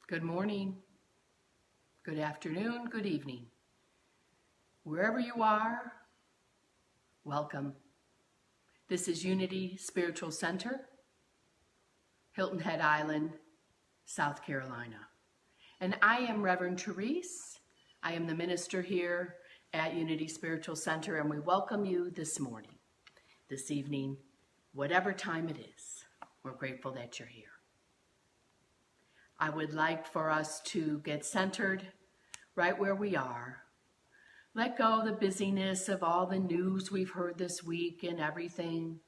Good morning, good afternoon, good evening. Wherever you are, welcome. This is Unity Spiritual Center, Hilton Head Island, South Carolina. And I am Reverend Therese. I am the minister here at Unity Spiritual Center, and we welcome you this morning, this evening, whatever time it is. We're grateful that you're here. I would like for us to get centered right where we are. Let go of the busyness of all the news we've heard this week and everything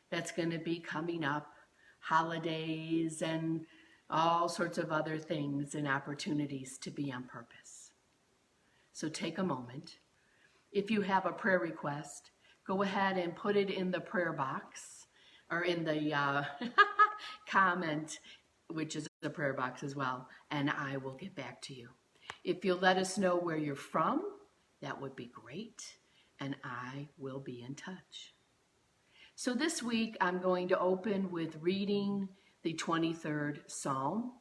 that's going to be coming up, holidays and all sorts of other things and opportunities to be on purpose. So take a moment. If you have a prayer request, go ahead and put it in the prayer box or in the comment, which is the prayer box as well, and I will get back to you. If you'll let us know where you're from, that would be great, and I will be in touch. So this week, I'm going to open with reading the 23rd Psalm,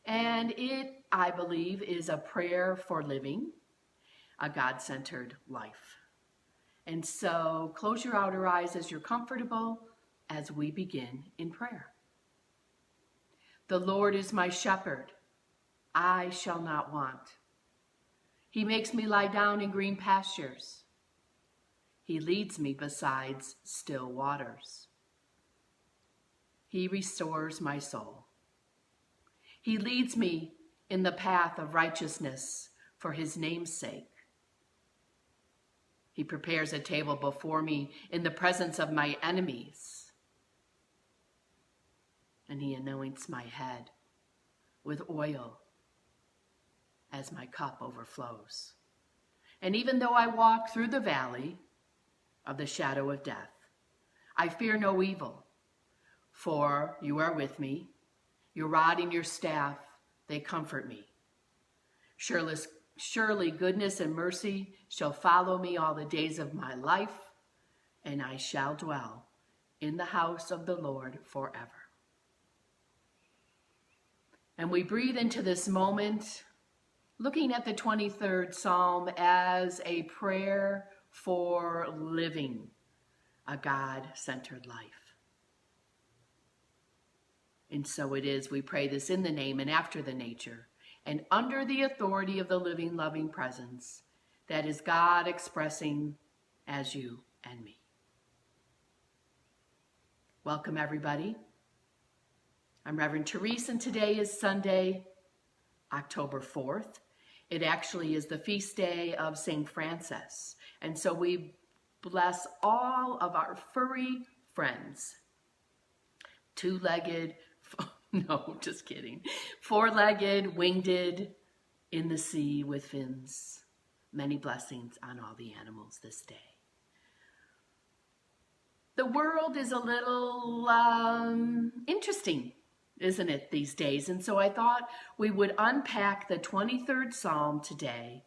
and it, I believe, is a prayer for living a God-centered life. And so close your outer eyes as you're comfortable as we begin in prayer. The Lord is my shepherd, I shall not want. He makes me lie down in green pastures. He leads me beside still waters. He restores my soul. He leads me in the path of righteousness for his name's sake. He prepares a table before me in the presence of my enemies. And he anoints my head with oil as my cup overflows. And even though I walk through the valley of the shadow of death, I fear no evil, for you are with me. Your rod and your staff, they comfort me. Surely goodness and mercy shall follow me all the days of my life, and I shall dwell in the house of the Lord forever. And we breathe into this moment, looking at the 23rd Psalm as a prayer for living a God-centered life. And so it is, we pray this in the name and after the nature and under the authority of the living, loving presence that is God expressing as you and me. Welcome, everybody. I'm Reverend Therese, and today is Sunday, October 4th. It actually is the feast day of St. Francis. And so we bless all of our furry friends. Two-legged, no, just kidding. Four-legged, winged, in the sea with fins. Many blessings on all the animals this day. The world is a little interesting, isn't it, these days? And so I thought we would unpack the 23rd Psalm today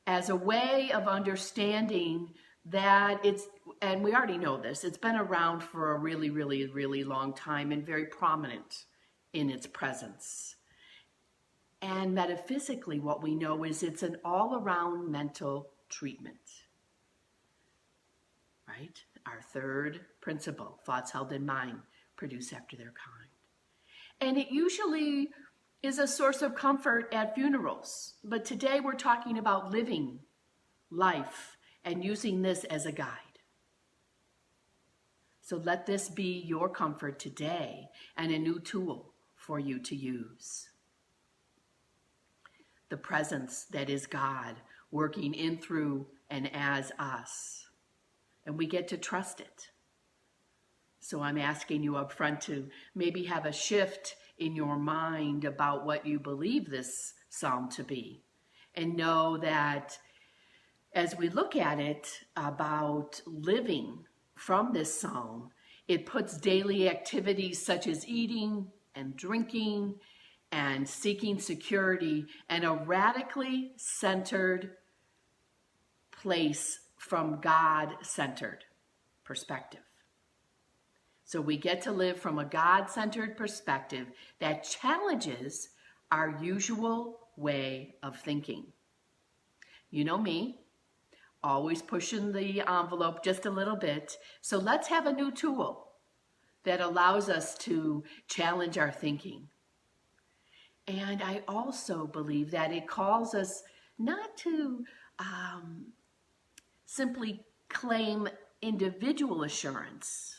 as a way of understanding that it's, and we already know this, it's been around for a really, really, really long time and very prominent in its presence. And metaphysically, what we know is it's an all-around mental treatment, right? Our third principle, thoughts held in mind, produce after their kind. And it usually is a source of comfort at funerals. But today we're talking about living life and using this as a guide. So let this be your comfort today and a new tool for you to use. The presence that is God working in, through, and as us. And we get to trust it. So I'm asking you up front to maybe have a shift in your mind about what you believe this psalm to be. And know that as we look at it about living from this psalm, it puts daily activities such as eating and drinking and seeking security in a radically centered place from God-centered perspective. So we get to live from a God-centered perspective that challenges our usual way of thinking. You know me, always pushing the envelope just a little bit. So let's have a new tool that allows us to challenge our thinking. And I also believe that it calls us not to simply claim individual assurance,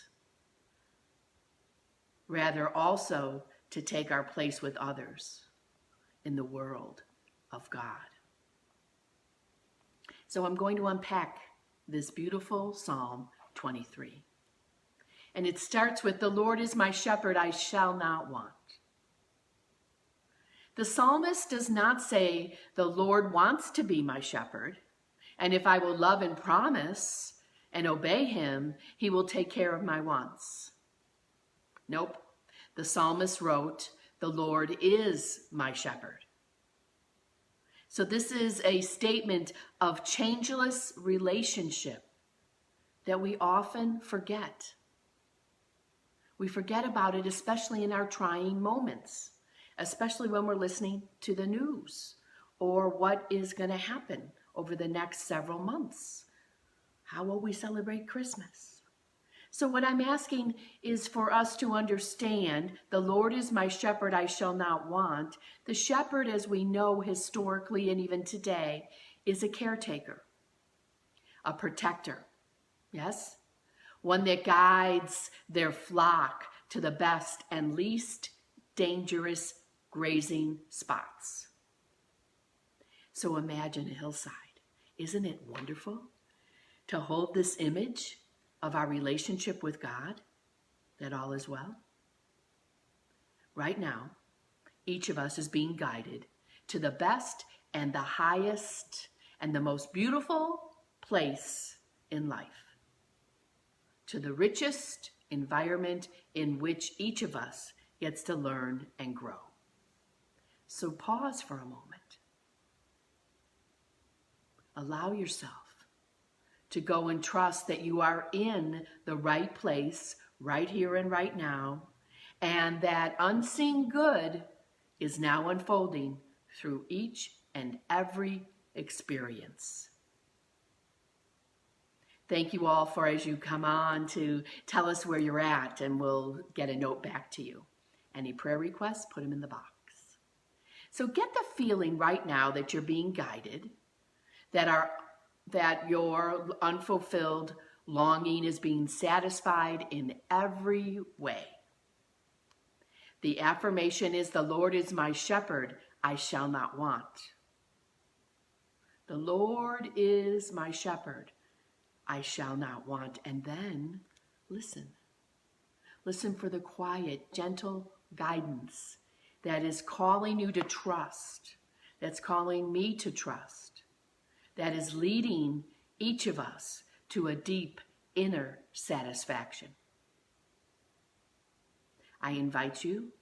rather also to take our place with others in the world of God. So I'm going to unpack this beautiful Psalm 23. And it starts with, "The Lord is my shepherd, I shall not want." The psalmist does not say, "The Lord wants to be my shepherd, and if I will love and promise and obey him, he will take care of my wants." Nope. The psalmist wrote, "The Lord is my shepherd." So this is a statement of changeless relationship that we often forget. We forget about it, especially in our trying moments, especially when we're listening to the news or what is going to happen over the next several months. How will we celebrate Christmas? So what I'm asking is for us to understand, the Lord is my shepherd, I shall not want. The shepherd, as we know historically and even today, is a caretaker, a protector, yes? One that guides their flock to the best and least dangerous grazing spots. So imagine a hillside. Isn't it wonderful to hold this image of our relationship with God, that all is well? Right now, each of us is being guided to the best and the highest and the most beautiful place in life, to the richest environment in which each of us gets to learn and grow. So pause for a moment. Allow yourself to go and trust that you are in the right place, right here and right now, and that unseen good is now unfolding through each and every experience. Thank you all for, as you come on, to tell us where you're at, and we'll get a note back to you. Any prayer requests, put them in the box. So get the feeling right now that you're being guided, that your unfulfilled longing is being satisfied in every way. The affirmation is, "The Lord is my shepherd, I shall not want." The Lord is my shepherd, I shall not want. And then listen. Listen for the quiet, gentle guidance that is calling you to trust, that's calling me to trust, that is leading each of us to a deep inner satisfaction. I invite you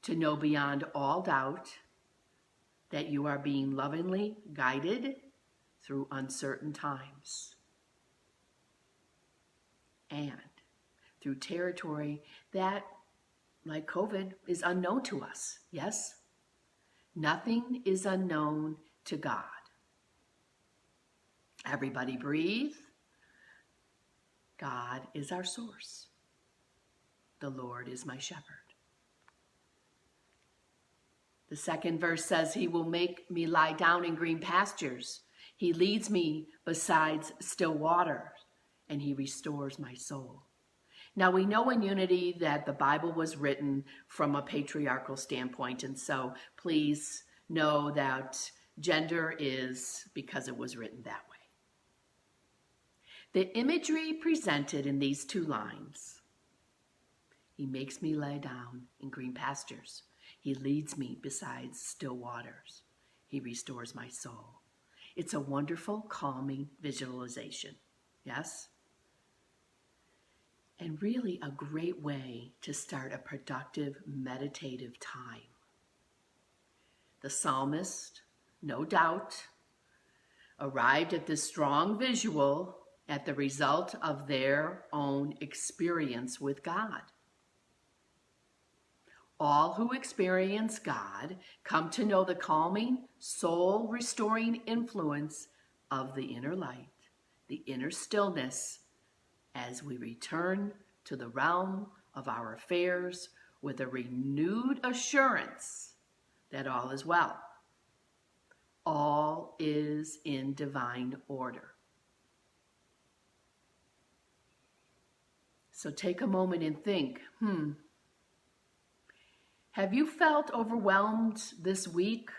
to know beyond all doubt that you are being lovingly guided through uncertain times and through territory that, like COVID, is unknown to us. Yes? Nothing is unknown to God. Everybody breathe. God is our source. The Lord is my shepherd. The second verse says, "He will make me lie down in green pastures. He leads me beside still waters, and he restores my soul." Now, we know in Unity that the Bible was written from a patriarchal standpoint, and so please know that gender is because it was written that way. The imagery presented in these two lines, "He makes me lie down in green pastures. He leads me beside still waters. He restores my soul." It's a wonderful, calming visualization. Yes? And really a great way to start a productive, meditative time. The psalmist, no doubt, arrived at this strong visual at the result of their own experience with God. All who experience God come to know the calming, soul-restoring influence of the inner light, the inner stillness, as we return to the realm of our affairs with a renewed assurance that all is well. All is in divine order. So take a moment and think, have you felt overwhelmed this week,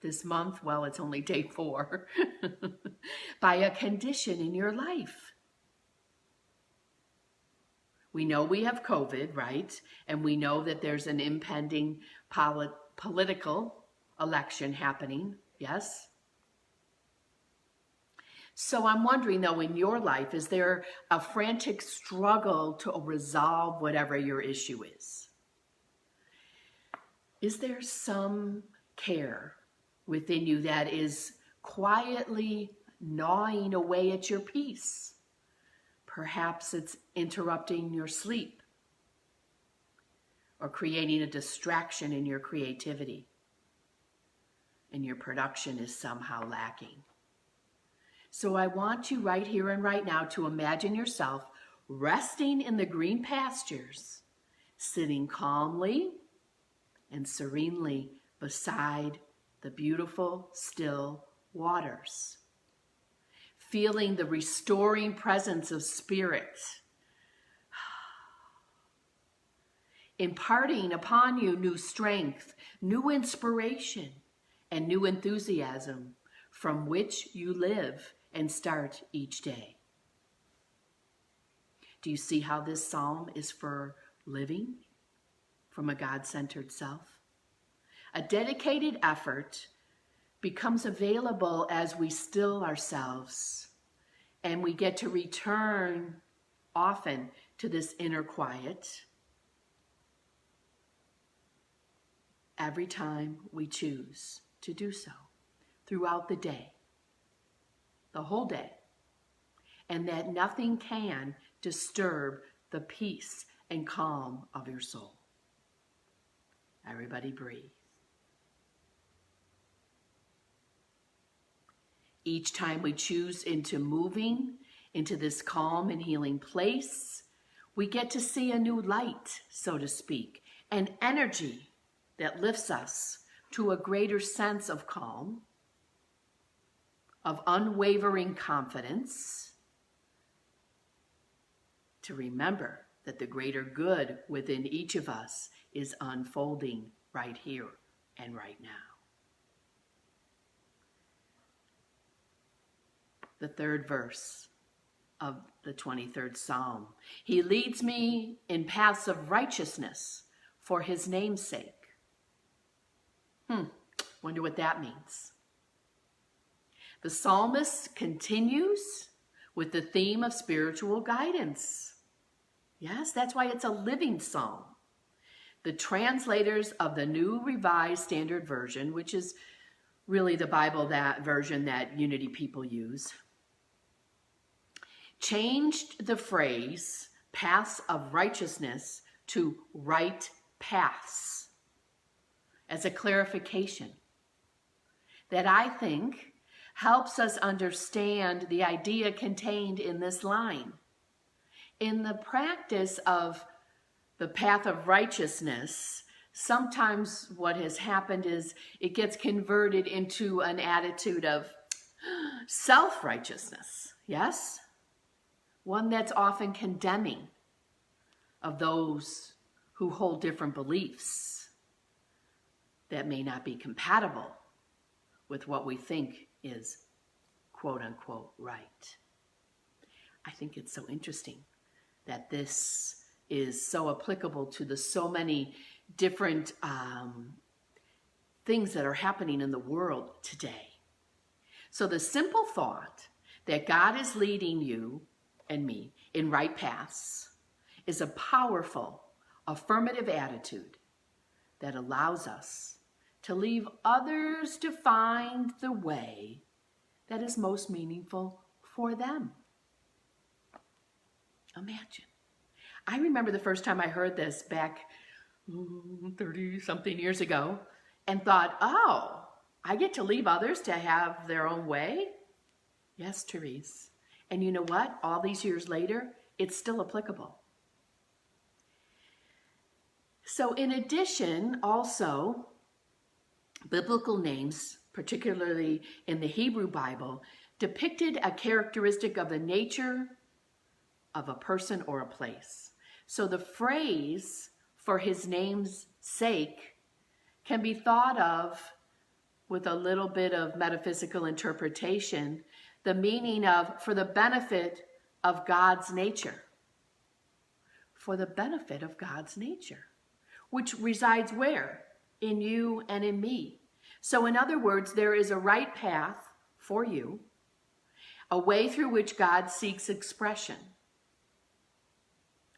this month? Well, it's only day 4, by a condition in your life. We know we have COVID, right? And we know that there's an impending political election happening, yes? So I'm wondering, though, in your life, is there a frantic struggle to resolve whatever your issue is? Is there some care within you that is quietly gnawing away at your peace? Perhaps it's interrupting your sleep or creating a distraction in your creativity, and your production is somehow lacking. So I want you right here and right now to imagine yourself resting in the green pastures, sitting calmly and serenely beside the beautiful, still waters, feeling the restoring presence of Spirit, imparting upon you new strength, new inspiration, and new enthusiasm from which you live and start each day. Do you see how this psalm is for living from a God-centered self? A dedicated effort becomes available as we still ourselves, and we get to return often to this inner quiet every time we choose to do so throughout the day, the whole day, and that nothing can disturb the peace and calm of your soul. Everybody breathe. Each time we choose into moving into this calm and healing place, we get to see a new light, so to speak, an energy that lifts us to a greater sense of calm, of unwavering confidence, to remember that the greater good within each of us is unfolding right here and right now. The 3rd verse of the 23rd Psalm. He leads me in paths of righteousness for his name's sake. Wonder what that means. The psalmist continues with the theme of spiritual guidance. Yes, that's why it's a living psalm. The translators of the New Revised Standard Version, which is really the Bible, that version that Unity people use, changed the phrase paths of righteousness to right paths as a clarification that I think helps us understand the idea contained in this line. In the practice of the path of righteousness, sometimes what has happened is it gets converted into an attitude of self-righteousness, yes? One that's often condemning of those who hold different beliefs that may not be compatible with what we think is quote-unquote right. I think it's so interesting that this is so applicable to the so many different things that are happening in the world today. So the simple thought that God is leading you and me in right paths is a powerful affirmative attitude that allows us to leave others to find the way that is most meaningful for them. Imagine. I remember the first time I heard this back 30-something years ago and thought, oh, I get to leave others to have their own way? Yes, Therese. And you know what? All these years later, it's still applicable. So in addition, also, biblical names, particularly in the Hebrew Bible, depicted a characteristic of the nature of a person or a place. So the phrase, for his name's sake, can be thought of with a little bit of metaphysical interpretation, the meaning of for the benefit of God's nature. For the benefit of God's nature, which resides where? In you and in me. So in other words, there is a right path for you, a way through which God seeks expression.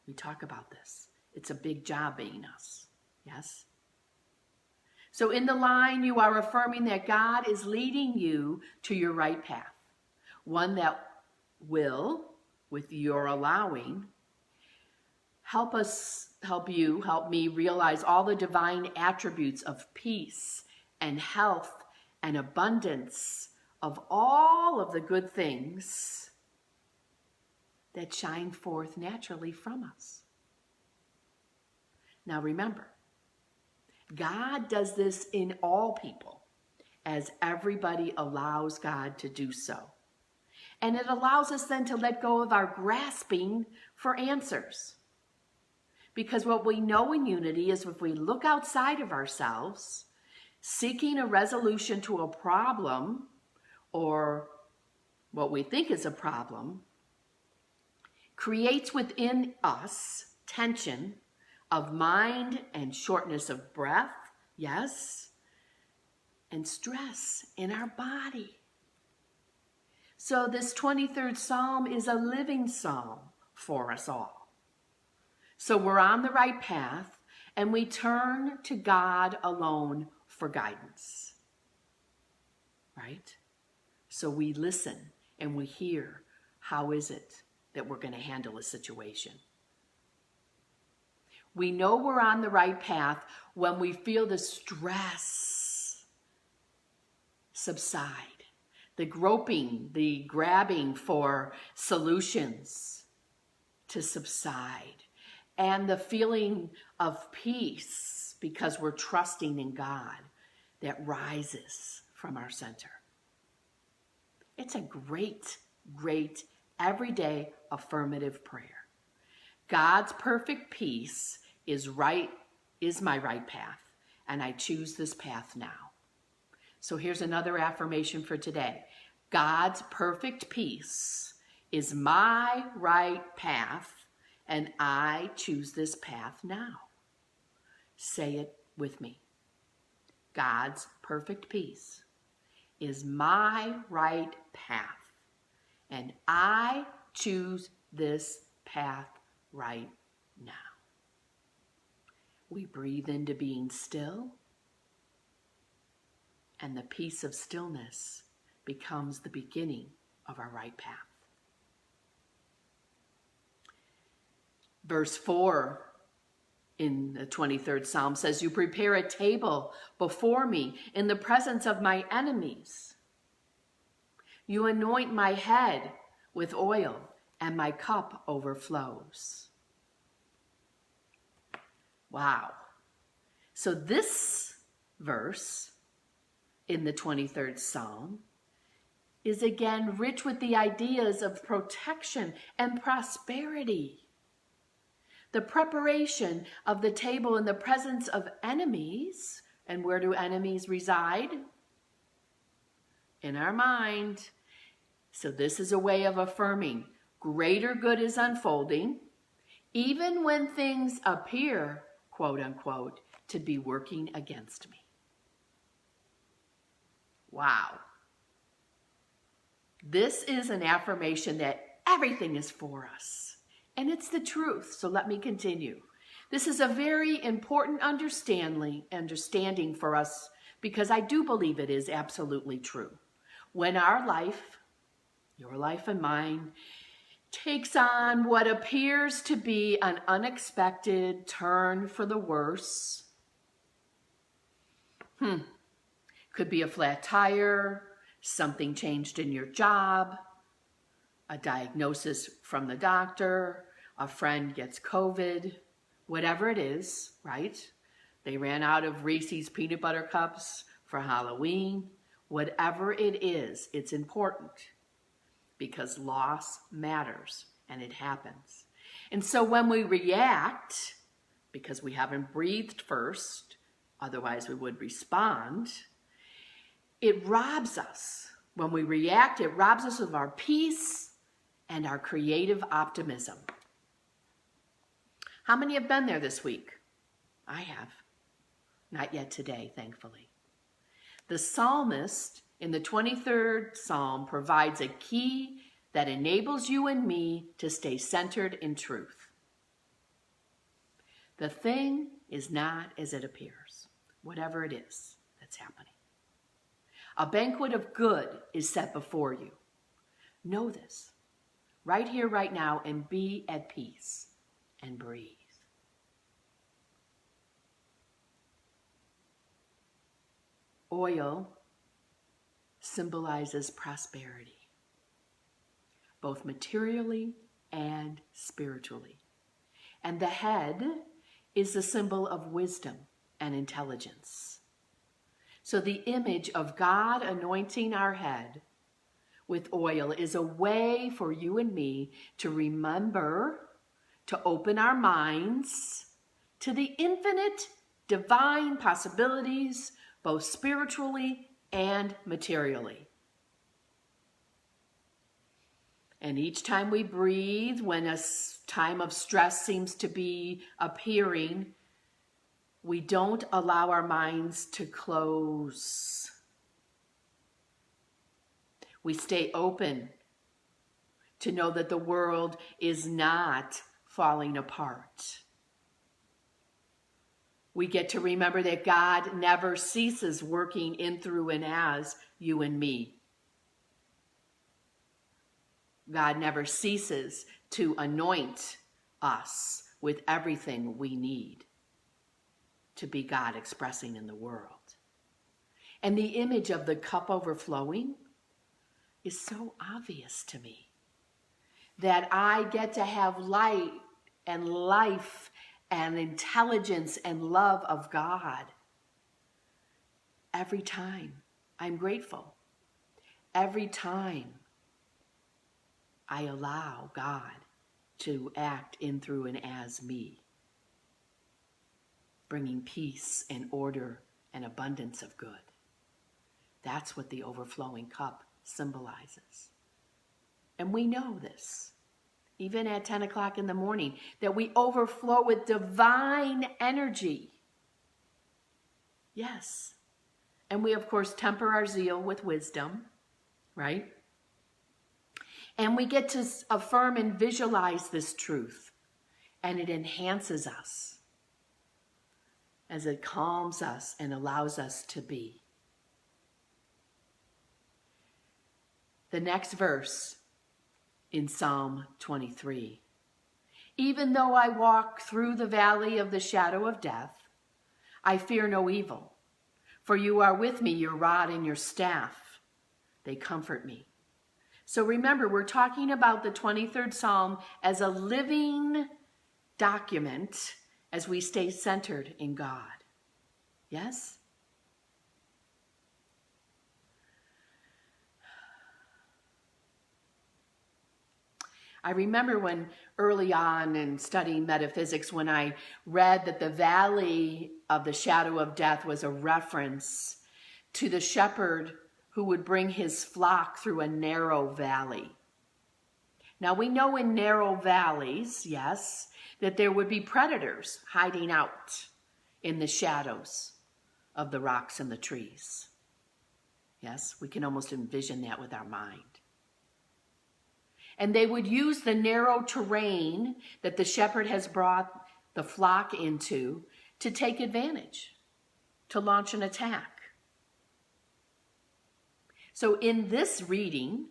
We talk about this. It's a big job being us. Yes? So in the line, you are affirming that God is leading you to your right path. One that will, with your allowing, help me realize all the divine attributes of peace and health and abundance of all of the good things that shine forth naturally from us. Now remember, God does this in all people as everybody allows God to do so. And it allows us then to let go of our grasping for answers. Because what we know in unity is if we look outside of ourselves, seeking a resolution to a problem or what we think is a problem, creates within us tension of mind and shortness of breath, yes, and stress in our body. So this 23rd Psalm is a living psalm for us all. So we're on the right path and we turn to God alone for guidance, right? So we listen and we hear, how is it that we're going to handle a situation? We know we're on the right path when we feel the stress subside, the groping, the grabbing for solutions to subside, and the feeling of peace because we're trusting in God that rises from our center. It's a great, great, everyday affirmative prayer. God's perfect peace is my right path, and I choose this path now. So here's another affirmation for today. God's perfect peace is my right path, and I choose this path now. Say it with me. God's perfect peace is my right path, and I choose this path right now. We breathe into being still, and the peace of stillness becomes the beginning of our right path. Verse 4 in the 23rd Psalm says, you prepare a table before me in the presence of my enemies. You anoint my head with oil, and my cup overflows. Wow. So this verse in the 23rd Psalm is again rich with the ideas of protection and prosperity. The preparation of the table in the presence of enemies. And where do enemies reside? In our mind. So this is a way of affirming greater good is unfolding, even when things appear, quote unquote, to be working against me. Wow. This is an affirmation that everything is for us. And it's the truth. So let me continue. This is a very important understanding for us because I do believe it is absolutely true. When our life, your life and mine, takes on what appears to be an unexpected turn for the worse. Could be a flat tire, something changed in your job, a diagnosis from the doctor, a friend gets COVID, whatever it is, right? They ran out of Reese's peanut butter cups for Halloween. Whatever it is, it's important because loss matters and it happens. And so when we react, because we haven't breathed first, otherwise we would respond, it robs us. When we react, it robs us of our peace and our creative optimism. How many have been there this week? I have. Not yet today, thankfully. The psalmist in the 23rd Psalm provides a key that enables you and me to stay centered in truth. The thing is not as it appears, whatever it is that's happening. A banquet of good is set before you. Know this, right here, right now, and be at peace and breathe. Oil symbolizes prosperity, both materially and spiritually. And the head is the symbol of wisdom and intelligence. So the image of God anointing our head with oil is a way for you and me to remember, to open our minds to the infinite divine possibilities, both spiritually and materially. And each time we breathe, when a time of stress seems to be appearing, we don't allow our minds to close. We stay open to know that the world is not falling apart. We get to remember that God never ceases working in, through, and as you and me. God never ceases to anoint us with everything we need to be God expressing in the world. And the image of the cup overflowing is so obvious to me, that I get to have light and life and intelligence and love of God every time. I'm grateful. Every time I allow God to act in, through, and as me, bringing peace and order and abundance of good. That's what the overflowing cup symbolizes. And we know this, even at 10 o'clock in the morning, that we overflow with divine energy. Yes. And we, of course, temper our zeal with wisdom, right? And we get to affirm and visualize this truth, and it enhances us as it calms us and allows us to be. The next verse in Psalm 23. Even though I walk through the valley of the shadow of death, I fear no evil, for you are with me, your rod and your staff, they comfort me. So remember, we're talking about the 23rd Psalm as a living document as we stay centered in God. Yes? I remember when early on in studying metaphysics, when I read that the valley of the shadow of death was a reference to the shepherd who would bring his flock through a narrow valley. Now we know in narrow valleys, yes, that there would be predators hiding out in the shadows of the rocks and the trees. Yes, we can almost envision that with our mind. And they would use the narrow terrain that the shepherd has brought the flock into to take advantage, to launch an attack. So in this reading,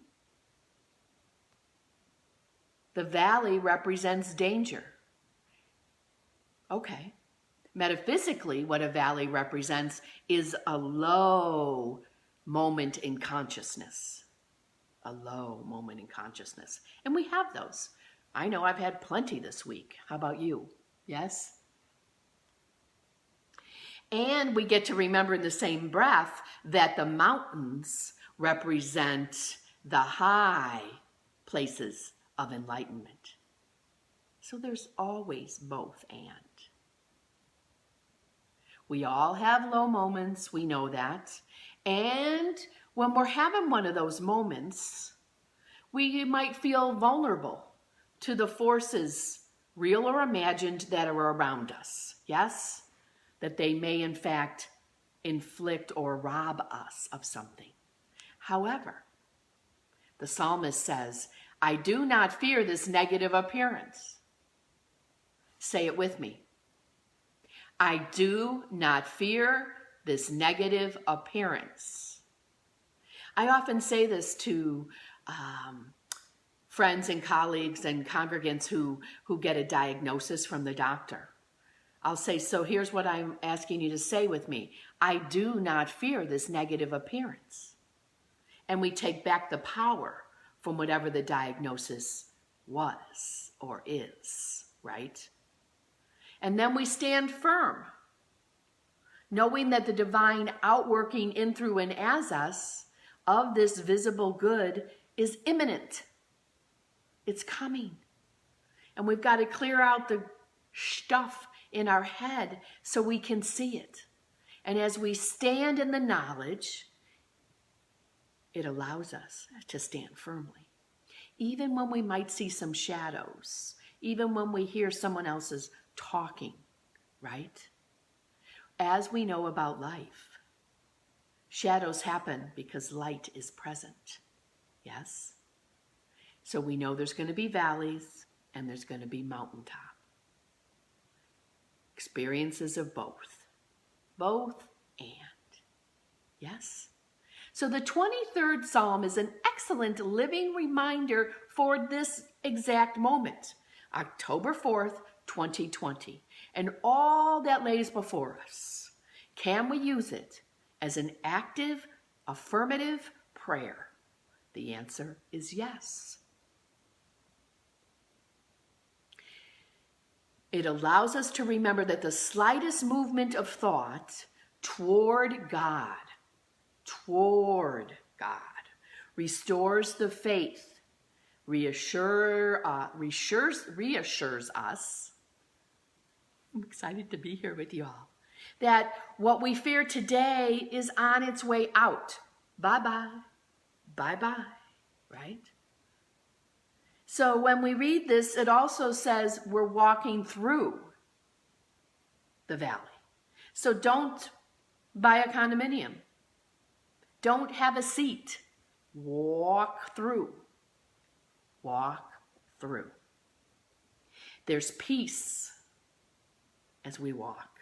The valley represents danger. Okay. Metaphysically, what a valley represents is a low moment in consciousness. A low moment in consciousness. And we have those. I know I've had plenty this week. How about you? Yes? And we get to remember in the same breath that the mountains represent the high places of enlightenment. So there's always both and. We all have low moments, we know that. And when we're having one of those moments, we might feel vulnerable to the forces, real or imagined, that are around us. Yes? That they may in fact inflict or rob us of something. However, the psalmist says, I do not fear this negative appearance. Say it with me. I do not fear this negative appearance. I often say this to friends and colleagues and congregants who get a diagnosis from the doctor. I'll say, so here's what I'm asking you to say with me. I do not fear this negative appearance. And we take back the power from whatever the diagnosis was or is, right? And then we stand firm, knowing that the divine outworking in, through, and as us of this visible good is imminent. It's coming. And we've got to clear out the stuff in our head so we can see it. And as we stand in the knowledge, it allows us to stand firmly. Even when we might see some shadows, even when we hear someone else's talking, right? As we know about life, shadows happen because light is present. Yes? So we know there's going to be valleys and there's going to be mountaintop. Experiences of both. Both and. Yes? So the 23rd Psalm is an excellent living reminder for this exact moment. October 4th, 2020. And all that lays before us. Can we use it as an active, affirmative prayer? The answer is yes. It allows us to remember that the slightest movement of thought toward God, restores the faith, reassures us. I'm excited to be here with you all. That what we fear today is on its way out. Bye-bye. Bye-bye. Right? So when we read this, it also says we're walking through the valley. So don't buy a condominium. Don't have a seat. Walk through. Walk through. There's peace as we walk.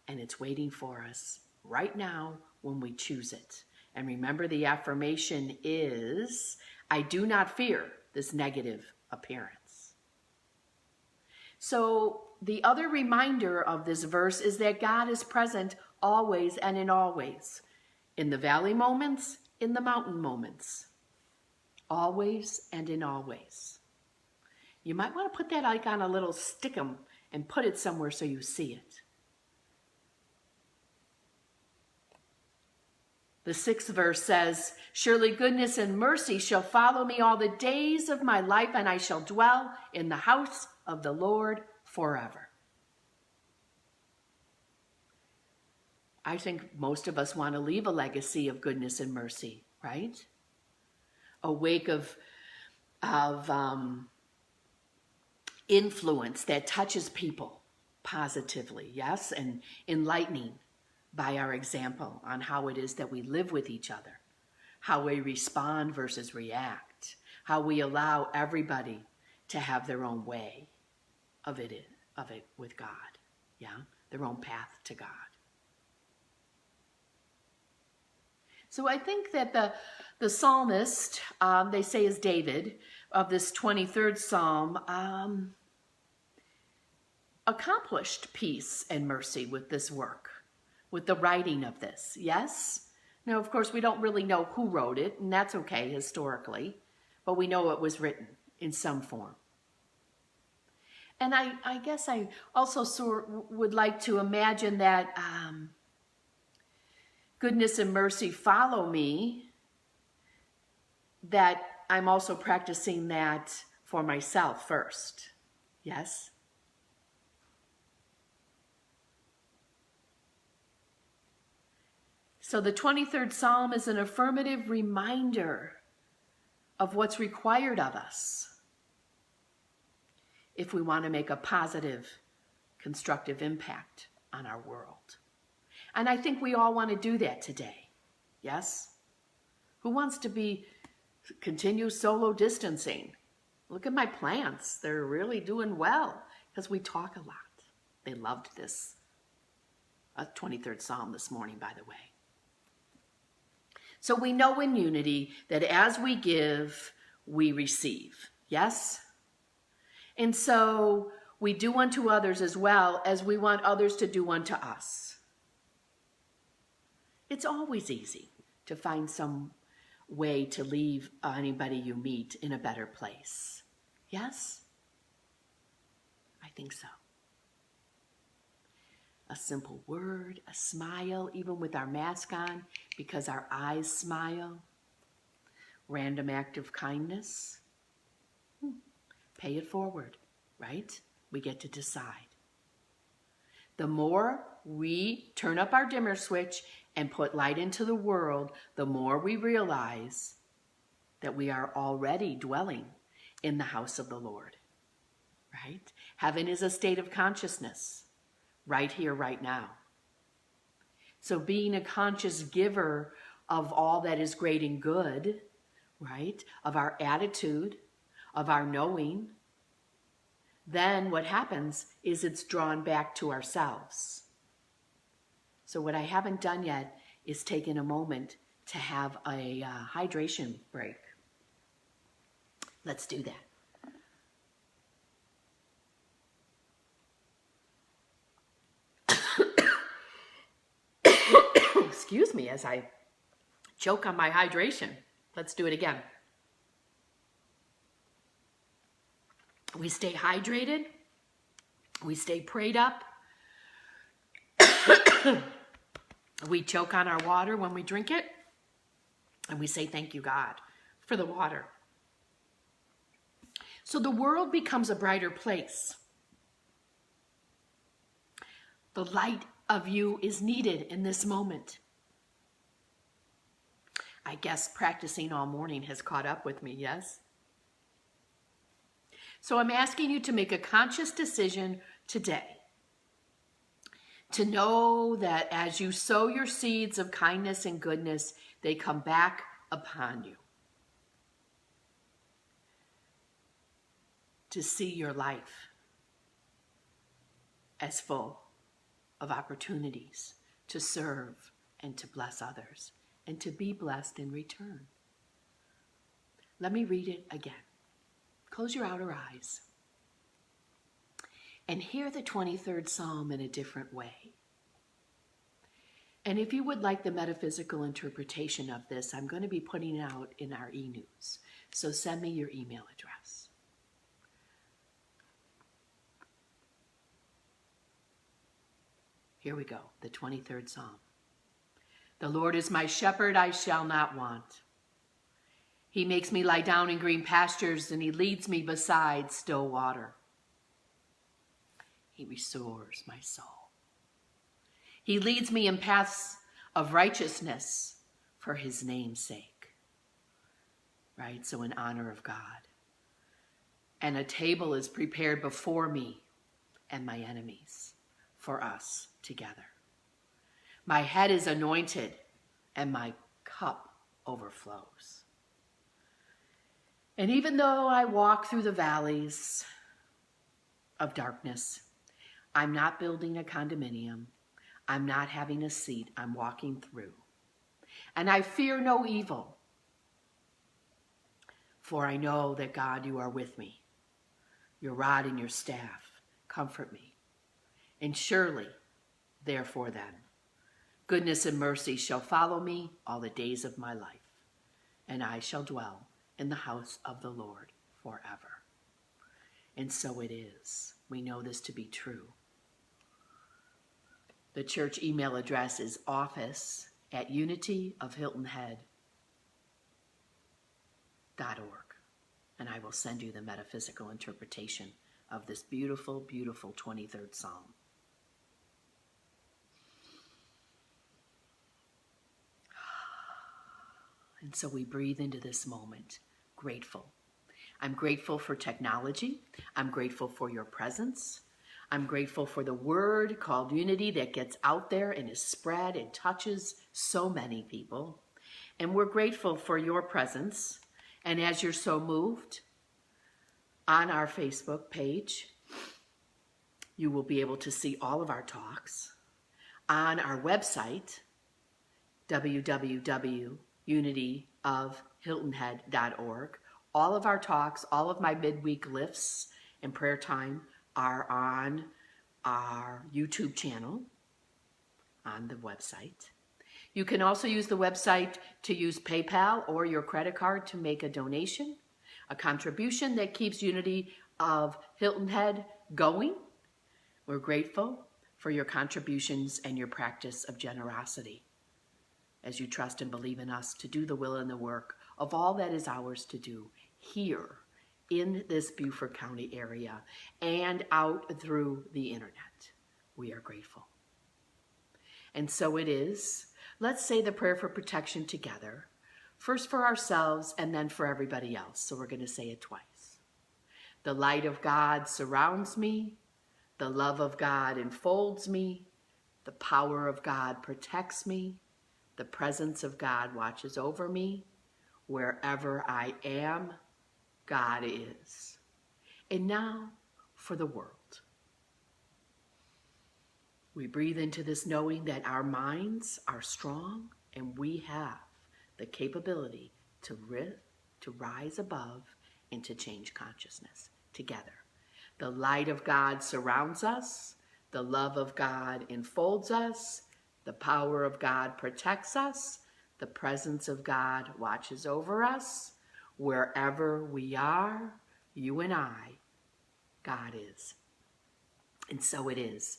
And it's waiting for us right now when we choose it. And remember, the affirmation is, I do not fear this negative appearance. So the other reminder of this verse is that God is present always and in all ways. In the valley moments, in the mountain moments. Always and in all ways. You might want to put that like on a little stickum and put it somewhere so you see it. The 6th verse says, surely goodness and mercy shall follow me all the days of my life, and I shall dwell in the house of the Lord forever. I think most of us want to leave a legacy of goodness and mercy, right? A wake of influence that touches people positively, yes, and enlightening by our example on how it is that we live with each other, how we respond versus react, how we allow everybody to have their own way of it with God, yeah, their own path to God. So I think that the psalmist, they say is David, of this 23rd Psalm accomplished peace and mercy with this work, with the writing of this, yes? Now, of course, we don't really know who wrote it, and that's okay historically, but we know it was written in some form. And I guess I also would like to imagine that goodness and mercy follow me, that I'm also practicing that for myself first. Yes? So the 23rd Psalm is an affirmative reminder of what's required of us if we want to make a positive, constructive impact on our world. And I think we all want to do that today. Yes? Who wants to continue solo distancing? Look at my plants. They're really doing well because we talk a lot. They loved this 23rd Psalm this morning, by the way. So we know in unity that as we give, we receive. Yes? And so we do unto others as well as we want others to do unto us. It's always easy to find some way to leave anybody you meet in a better place. Yes? I think so. A simple word, a smile, even with our mask on, because our eyes smile. Random act of kindness. Pay it forward, right? We get to decide. The more we turn up our dimmer switch and put light into the world, the more we realize that we are already dwelling in the house of the Lord, right? Heaven is a state of consciousness, right here, right now. So being a conscious giver of all that is great and good, right? Of our attitude, of our knowing, then what happens is it's drawn back to ourselves. So what I haven't done yet is taken a moment to have a hydration break. Let's do that. Excuse me as I choke on my hydration. Let's do it again. We stay hydrated. We stay prayed up. We choke on our water when we drink it. And we say, thank you, God, for the water. So the world becomes a brighter place. The light of you is needed in this moment. I guess practicing all morning has caught up with me, yes? So I'm asking you to make a conscious decision today to know that as you sow your seeds of kindness and goodness, they come back upon you. To see your life as full of opportunities to serve and to bless others and to be blessed in return. Let me read it again. Close your outer eyes and hear the 23rd Psalm in a different way. And if you would like the metaphysical interpretation of this, I'm going to be putting it out in our e-news. So send me your email address. Here we go, the 23rd Psalm. The Lord is my shepherd, I shall not want. He makes me lie down in green pastures, and he leads me beside still water. He restores my soul. He leads me in paths of righteousness for his name's sake. Right? So in honor of God. And a table is prepared before me and my enemies for us together. My head is anointed and my cup overflows. And even though I walk through the valleys of darkness, I'm not building a condominium. I'm not having a seat. I'm walking through. And I fear no evil, For I know that, God, you are with me. Your rod and your staff comfort me. And surely, therefore then, goodness and mercy shall follow me all the days of my life, and I shall dwell in the house of the Lord forever. And so it is. We know this to be true. The church email address is office@unityofhiltonhead.org. And I will send you the metaphysical interpretation of this beautiful, beautiful 23rd Psalm. And so we breathe into this moment, grateful. I'm grateful for technology. I'm grateful for your presence. I'm grateful for the word called unity that gets out there and is spread and touches so many people. And we're grateful for your presence. And as you're so moved, on our Facebook page, you will be able to see all of our talks. On our website, www.unityofhiltonhead.org, all of our talks, all of my midweek lifts and prayer time are on our YouTube channel on the website. You can also use the website to use PayPal or your credit card to make a donation, a contribution that keeps Unity of Hilton Head going. We're grateful for your contributions and your practice of generosity as you trust and believe in us to do the will and the work of all that is ours to do here in this Beaufort County area and out through the internet. We are grateful. And so it is. Let's say the prayer for protection together. First for ourselves and then for everybody else. So we're going to say it twice. The light of God surrounds me. The love of God enfolds me. The power of God protects me. The presence of God watches over me. Wherever I am, God is. And now for the world. We breathe into this knowing that our minds are strong and we have the capability to rise above and to change consciousness together. The light of God surrounds us. The love of God enfolds us. The power of God protects us. The presence of God watches over us. Wherever we are, you and I, God is. And so it is.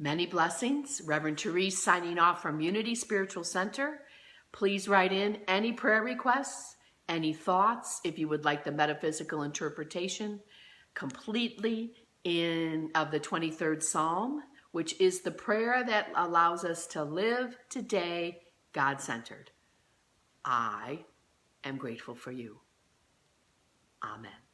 Many blessings. Reverend Therese signing off from Unity Spiritual Center. Please write in any prayer requests, any thoughts, if you would like the metaphysical interpretation completely of the 23rd Psalm, which is the prayer that allows us to live today God-centered. I am grateful for you. Amen.